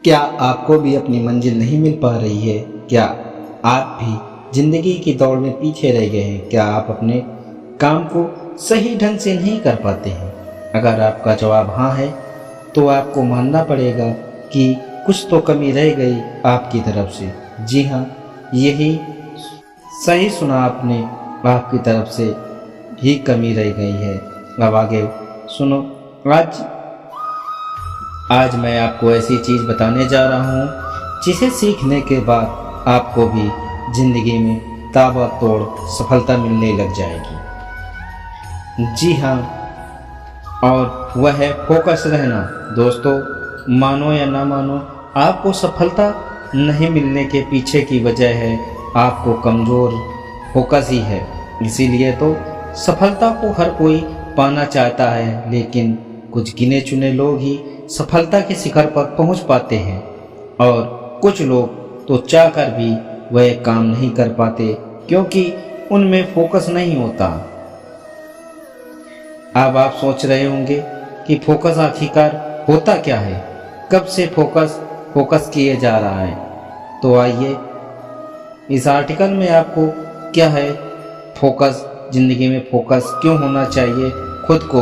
क्या आपको भी अपनी मंजिल नहीं मिल पा रही है? क्या आप भी जिंदगी की दौड़ में पीछे रह गए हैं? क्या आप अपने काम को सही ढंग से नहीं कर पाते हैं? अगर आपका जवाब हाँ है तो आपको मानना पड़ेगा कि कुछ तो कमी रह गई आपकी तरफ से। जी हाँ, यही सही सुना आपने, आपकी तरफ से ही कमी रह गई है। अब आगे सुनो। आज मैं आपको ऐसी चीज़ बताने जा रहा हूँ जिसे सीखने के बाद आपको भी जिंदगी में ताबड़तोड़ सफलता मिलने लग जाएगी। जी हाँ, और वह है फोकस रहना। दोस्तों, मानो या ना मानो, आपको सफलता नहीं मिलने के पीछे की वजह है आपको कमज़ोर फोकस ही है। इसीलिए तो सफलता को हर कोई पाना चाहता है, लेकिन कुछ गिने चुने लोग ही सफलता के शिखर पर पहुंच पाते हैं और कुछ लोग तो चाहकर भी वह काम नहीं कर पाते क्योंकि उनमें फोकस नहीं होता। अब आप सोच रहे होंगे कि फोकस आखिरकार होता क्या है, कब से फोकस किए जा रहा है। तो आइए इस आर्टिकल में आपको क्या है फोकस, जिंदगी में फोकस क्यों होना चाहिए, खुद को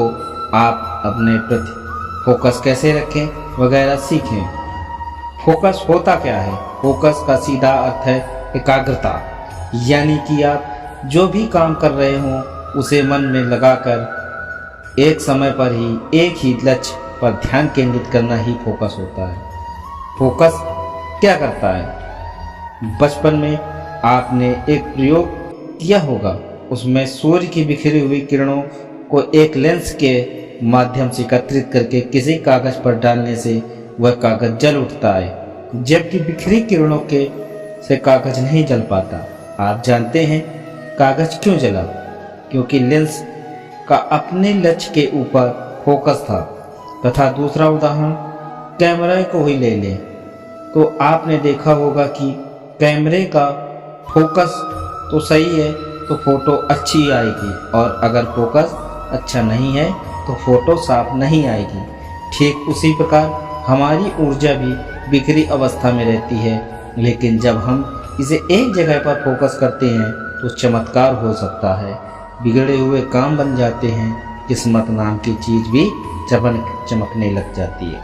आप अपने प्रति फोकस कैसे रखें वगैरह सीखें। फोकस होता क्या है? फोकस का सीधा अर्थ है एकाग्रता, यानी कि आप जो भी काम कर रहे हों उसे मन में लगाकर एक समय पर ही एक ही लक्ष्य पर ध्यान केंद्रित करना ही फोकस होता है। फोकस क्या करता है? बचपन में आपने एक प्रयोग किया होगा, उसमें सूर्य की बिखरी हुई किरणों को एक लेंस के माध्यम से एकत्रित करके किसी कागज पर डालने से वह कागज जल उठता है, जबकि बिखरी किरणों के से कागज नहीं जल पाता। आप जानते हैं कागज क्यों जला? क्योंकि लेंस का अपने लक्ष्य के ऊपर फोकस था। तथा दूसरा उदाहरण कैमरे को ही ले लें तो आपने देखा होगा कि कैमरे का फोकस तो सही है तो फोटो अच्छी आएगी, और अगर फोकस अच्छा नहीं है तो फोटो साफ नहीं आएगी। ठीक उसी प्रकार हमारी ऊर्जा भी बिखरी अवस्था में रहती है, लेकिन जब हम इसे एक जगह पर फोकस करते हैं तो चमत्कार हो सकता है, बिगड़े हुए काम बन जाते हैं, किस्मत नाम की चीज़ भी चमकने लग जाती है।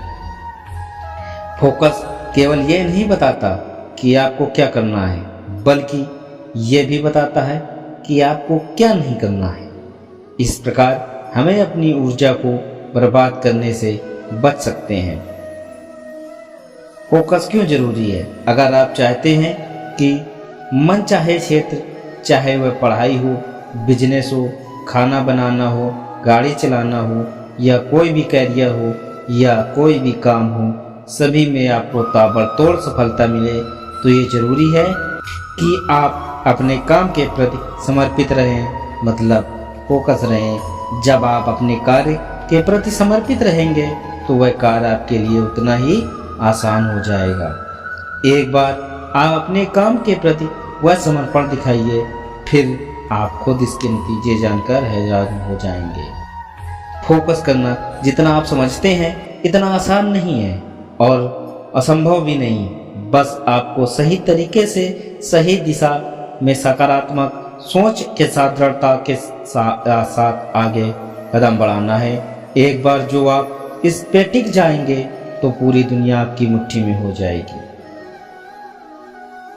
फोकस केवल ये नहीं बताता कि आपको क्या करना है, बल्कि ये भी बताता है कि आपको क्या नहीं करना है। इस प्रकार हमें अपनी ऊर्जा को बर्बाद करने से बच सकते हैं। फोकस क्यों जरूरी है? अगर आप चाहते हैं कि मन चाहे क्षेत्र, चाहे वह पढ़ाई हो, बिजनेस हो, खाना बनाना हो, गाड़ी चलाना हो, या कोई भी कैरियर हो, या कोई भी काम हो, सभी में आपको ताबड़तोड़ सफलता मिले, तो ये जरूरी है कि आप अपने काम के प्रति समर्पित रहें, मतलब फोकस रहें। जब आप अपने कार्य के प्रति समर्पित रहेंगे तो वह कार्य आपके लिए उतना ही आसान हो जाएगा। एक बार आप अपने काम के प्रति वह समर्पण दिखाइए, फिर आप खुद इसके नतीजे जानकर हैरान हो जाएंगे। फोकस करना जितना आप समझते हैं इतना आसान नहीं है और असंभव भी नहीं। बस आपको सही तरीके से सही दिशा में सकारात्मक सोच के साथ दृढ़ता के साथ आगे कदम बढ़ाना है। एक बार जो आप इस पे टिक जाएंगे तो पूरी दुनिया आपकी मुट्ठी में हो जाएगी।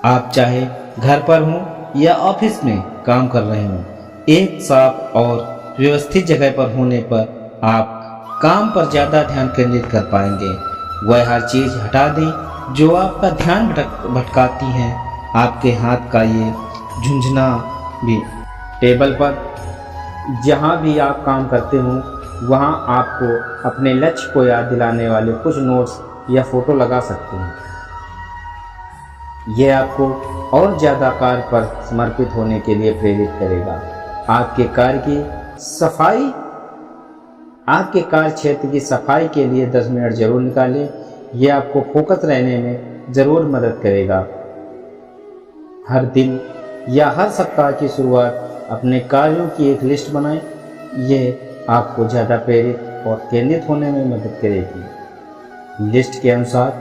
आप चाहे घर पर हों या ऑफिस में काम कर रहे हों, एक साफ और व्यवस्थित जगह पर होने पर आप काम पर ज़्यादा ध्यान केंद्रित कर पाएंगे। वह हर चीज़ हटा दें जो आपका ध्यान भटकाती है। आपके हाथ का ये झुंझुना भी टेबल पर जहाँ भी आप काम करते हो वहाँ आपको अपने लक्ष्य को याद दिलाने वाले कुछ नोट्स या फोटो लगा सकते हैं। यह आपको और ज़्यादा कार्य पर समर्पित होने के लिए प्रेरित करेगा। आपके कार्य क्षेत्र की सफाई के लिए 10 मिनट जरूर निकालें। यह आपको फोकस रहने में ज़रूर मदद करेगा। हर दिन या हर सप्ताह की शुरुआत अपने कार्यों की एक लिस्ट बनाएं। ये आपको ज़्यादा प्रेरित और केंद्रित होने में मदद करेगी। लिस्ट के अनुसार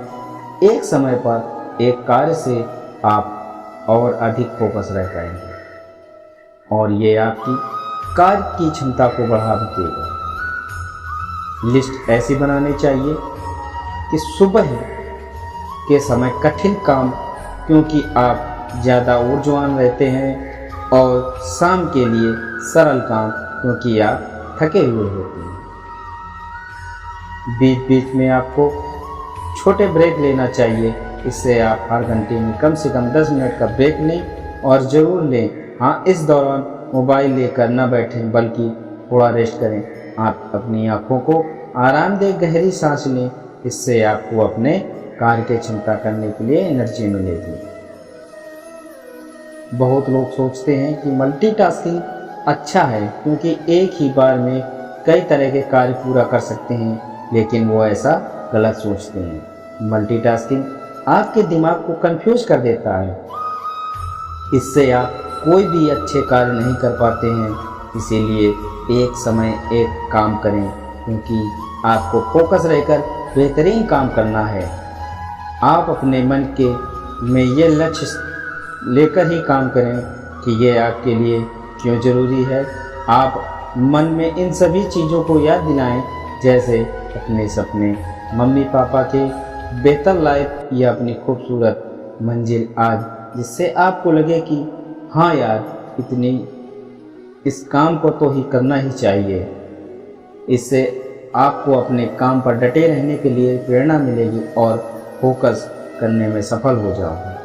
एक समय पर एक कार्य से आप और अधिक फोकस रह पाएंगे और ये आपकी कार्य की क्षमता को बढ़ा भी देगा। लिस्ट ऐसी बनानी चाहिए कि सुबह के समय कठिन काम, क्योंकि आप ज़्यादा ऊर्जावान रहते हैं, और शाम के लिए सरल काम, क्योंकि आप थके हुए होते हैं। बीच बीच में आपको छोटे ब्रेक लेना चाहिए। इससे आप हर घंटे में कम से कम 10 मिनट का ब्रेक लें और ज़रूर लें। हाँ, इस दौरान मोबाइल लेकर न बैठें, बल्कि थोड़ा रेस्ट करें। आप अपनी आँखों को आरामदेह गहरी सांस लें। इससे आपको अपने कार्य की क्षमता करने के लिए एनर्जी मिलेगी। बहुत लोग सोचते हैं कि मल्टीटास्किंग अच्छा है, क्योंकि एक ही बार में कई तरह के कार्य पूरा कर सकते हैं, लेकिन वो ऐसा गलत सोचते हैं। मल्टीटास्किंग आपके दिमाग को कंफ्यूज कर देता है। इससे आप कोई भी अच्छे कार्य नहीं कर पाते हैं। इसीलिए एक समय एक काम करें, क्योंकि आपको फोकस रहकर बेहतरीन काम करना है। आप अपने मन के में ये लक्ष्य लेकर ही काम करें कि ये आपके लिए क्यों ज़रूरी है। आप मन में इन सभी चीज़ों को याद दिलाएं, जैसे अपने सपने, मम्मी पापा के बेहतर लाइफ या अपनी खूबसूरत मंजिल आज, जिससे आपको लगे कि हाँ यार, इस काम को तो ही करना ही चाहिए। इससे आपको अपने काम पर डटे रहने के लिए प्रेरणा मिलेगी और फोकस करने में सफल हो जाओगे।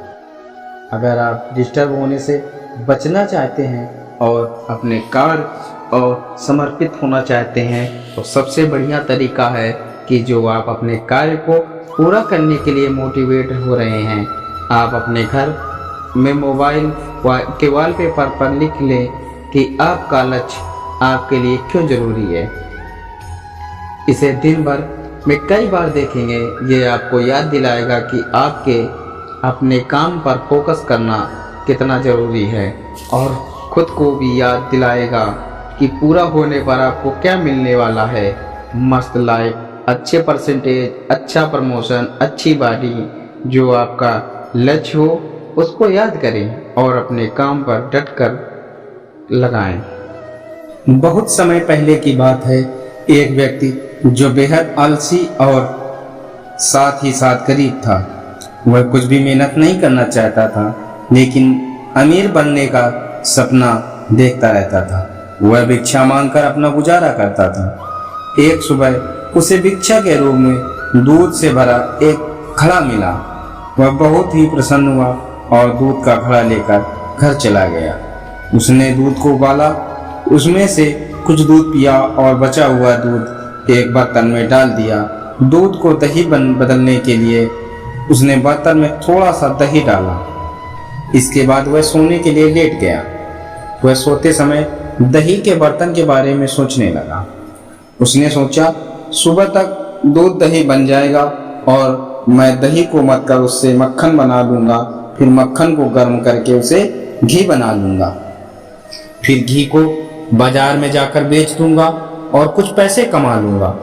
अगर आप डिस्टर्ब होने से बचना चाहते हैं और अपने कार्य और समर्पित होना चाहते हैं, तो सबसे बढ़िया तरीका है कि जो आप अपने कार्य को पूरा करने के लिए मोटिवेट हो रहे हैं, आप अपने घर में मोबाइल के वॉलपेपर पर लिख लें कि आपका लक्ष्य आपके लिए क्यों ज़रूरी है। इसे दिन भर में कई बार देखेंगे। ये आपको याद दिलाएगा कि आपके अपने काम पर फोकस करना कितना ज़रूरी है, और खुद को भी याद दिलाएगा कि पूरा होने पर आपको क्या मिलने वाला है। मस्त लाइफ, अच्छे परसेंटेज, अच्छा प्रमोशन, अच्छी बॉडी। जो आपका लक्ष्य हो उसको याद करें और अपने काम पर डटकर लगाएं। बहुत समय पहले की बात है, एक व्यक्ति जो बेहद आलसी और साथ ही साथ गरीब था, वह कुछ भी मेहनत नहीं करना चाहता था, लेकिन अमीर बनने का सपना देखता रहता था। वह भिक्षा मांगकर अपना गुजारा करता था। एक सुबह उसे भिक्षा के रूप में दूध से भरा एक घड़ा मिला। वह बहुत ही प्रसन्न हुआ और दूध का घड़ा लेकर घर चला गया। उसने दूध को उबाला, उसमें से कुछ दूध पिया और बचा हुआ दूध एक बर्तन में डाल दिया। दूध को दही बदलने के लिए उसने बर्तन में थोड़ा सा दही डाला। इसके बाद वह सोने के लिए लेट गया। वह सोते समय दही के बर्तन के बारे में सोचने लगा। उसने सोचा, सुबह तक दूध दही बन जाएगा और मैं दही को मत कर उससे मक्खन बना लूँगा, फिर मक्खन को गर्म करके उसे घी बना लूँगा, फिर घी को बाजार में जाकर बेच दूँगा और कुछ पैसे कमा लूँगा।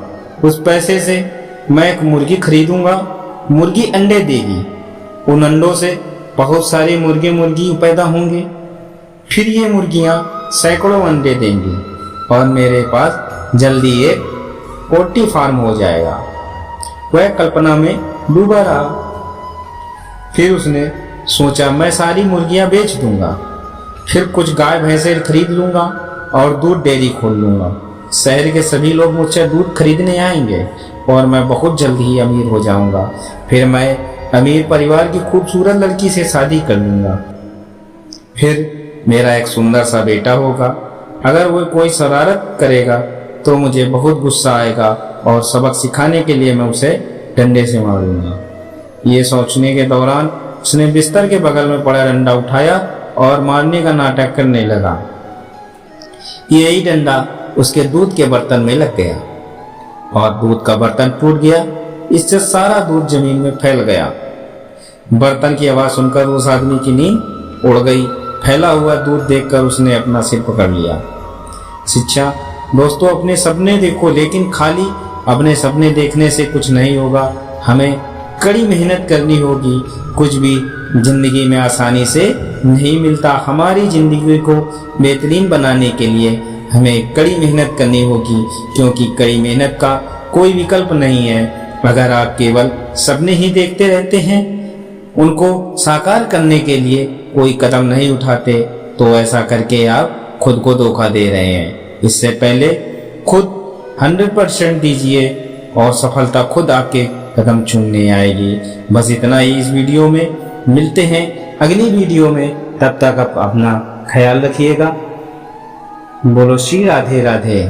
उस पैसे से मैं एक मुर्गी खरीदूँगा। मुर्गी अंडे देगी, उन अंडों से बहुत सारे मुर्गी पैदा होंगे, फिर ये मुर्गियाँ सैकड़ों अंडे देंगी और मेरे पास जल्दी एक पोल्ट्री फार्म हो जाएगा। वह कल्पना में डूबा रहा। फिर उसने सोचा, मैं सारी मुर्गियाँ बेच दूंगा, फिर कुछ गाय भैंसे खरीद लूँगा और दूध डेयरी खोल लूँगा। शहर के सभी लोग मुझसे दूध खरीदने आएंगे और मैं बहुत जल्दी ही अमीर हो जाऊंगा। फिर मैं अमीर परिवार की खूबसूरत लड़की से शादी कर लूँगा। फिर मेरा एक सुंदर सा बेटा होगा। अगर वो कोई शरारत करेगा तो मुझे बहुत गुस्सा आएगा और सबक सिखाने के लिए मैं उसे डंडे से मारूंगा। ये सोचने के दौरान उसने बिस्तर के बगल में पड़ा डंडा उठाया और मारने का नाटक करने लगा। यही डंडा उसके दूध के बर्तन में लग गया और दूध का बर्तन टूट गया। इससे सारा दूध जमीन में फैल गया। बर्तन की आवाज सुनकर उस आदमी की नींद उड़ गई। फैला हुआ दूध देखकर उसने अपना सिर पकड़ लिया। शिक्षा दोस्तों, अपने सपने देखो, लेकिन खाली अपने सपने देखने से कुछ नहीं होगा। हमें कड़ी मेहनत करनी होगी। कुछ भी ज़िंदगी में आसानी से नहीं मिलता। हमारी ज़िंदगी को बेहतरीन बनाने के लिए हमें कड़ी मेहनत करनी होगी, क्योंकि कड़ी मेहनत का कोई विकल्प नहीं है। अगर आप केवल सपने ही देखते रहते हैं, उनको साकार करने के लिए कोई कदम नहीं उठाते, तो ऐसा करके आप खुद को धोखा दे रहे हैं। इससे पहले खुद 100% दीजिए और सफलता खुद आपके कदम चूमने आएगी। बस इतना ही इस वीडियो में। मिलते हैं अगली वीडियो में, तब तक आप अपना ख्याल रखिएगा। बोलो श्री राधे राधे।